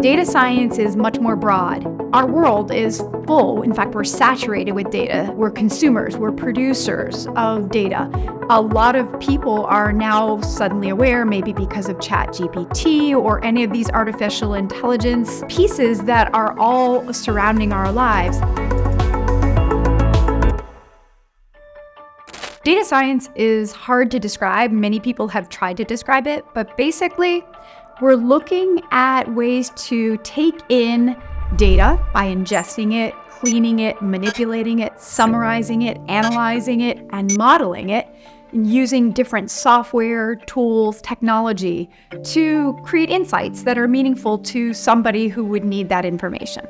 Data science is much more broad. Our world is full. In fact, we're saturated with data. We're consumers, we're producers of data. A lot of people are now suddenly aware, maybe because of ChatGPT or any of these artificial intelligence pieces that are all surrounding our lives. Data science is hard to describe. Many people have tried to describe it, but basically, we're looking at ways to take in data by ingesting it, cleaning it, manipulating it, summarizing it, analyzing it, and modeling it, using different software, tools, technology to create insights that are meaningful to somebody who would need that information.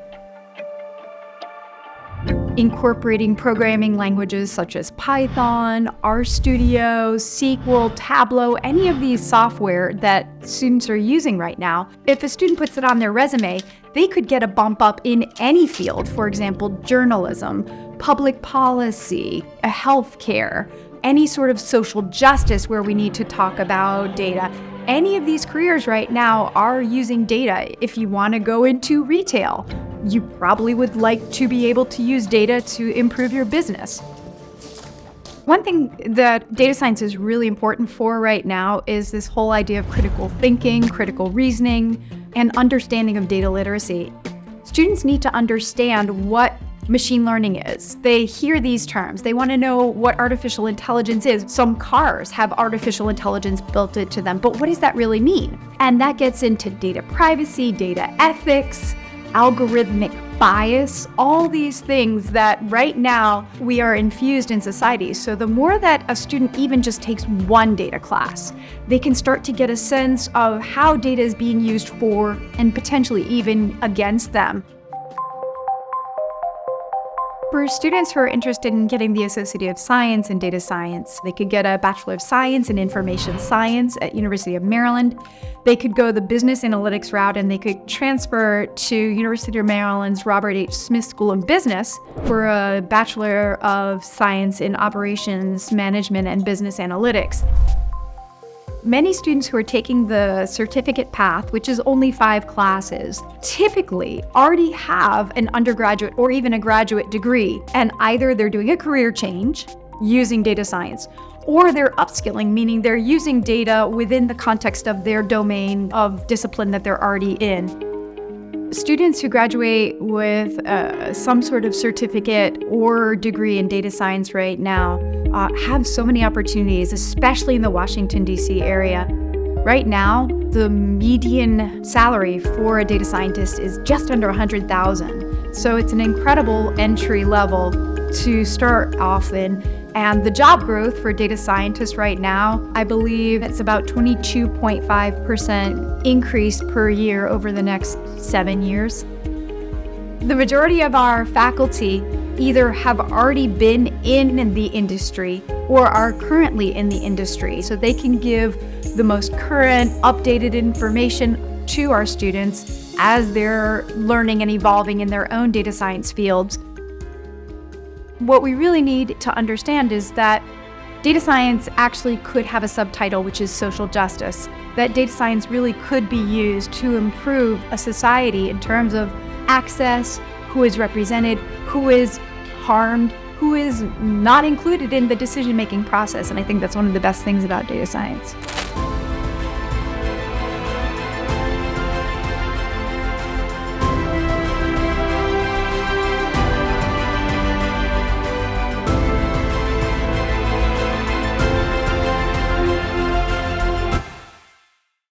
Incorporating programming languages such as Python, RStudio, SQL, Tableau, any of these software that students are using right now. If a student puts it on their resume, they could get a bump up in any field, for example, journalism, public policy, healthcare, any sort of social justice where we need to talk about data. Any of these careers right now are using data. If you want to go into retail, you probably would like to be able to use data to improve your business. One thing that data science is really important for right now is this whole idea of critical thinking, critical reasoning, and understanding of data literacy. Students need to understand what machine learning is. They hear these terms. They want to know what artificial intelligence is. Some cars have artificial intelligence built into them, but what does that really mean? And that gets into data privacy, data ethics, algorithmic bias, all these things that right now we are infused in society. So the more that a student even just takes one data class, they can start to get a sense of how data is being used for and potentially even against them. For students who are interested in getting the Associate of Science in Data Science, they could get a Bachelor of Science in Information Science at University of Maryland. They could go the business analytics route and they could transfer to University of Maryland's Robert H. Smith School of Business for a Bachelor of Science in Operations Management and Business Analytics. Many students who are taking the certificate path, which is only 5 classes, typically already have an undergraduate or even a graduate degree, and either they're doing a career change using data science, or they're upskilling, meaning they're using data within the context of their domain of discipline that they're already in. Students who graduate with some sort of certificate or degree in data science right now have so many opportunities, especially in the Washington, D.C. area. Right now, the median salary for a data scientist is just under $100,000. So it's an incredible entry level to start off in. And the job growth for data scientists right now, I believe it's about 22.5% increase per year over the next 7 years. The majority of our faculty either have already been in the industry or are currently in the industry, so they can give the most current, updated information to our students as they're learning and evolving in their own data science fields. What we really need to understand is that data science actually could have a subtitle, which is social justice. That data science really could be used to improve a society in terms of access, who is represented, who is harmed, who is not included in the decision-making process. And I think that's one of the best things about data science.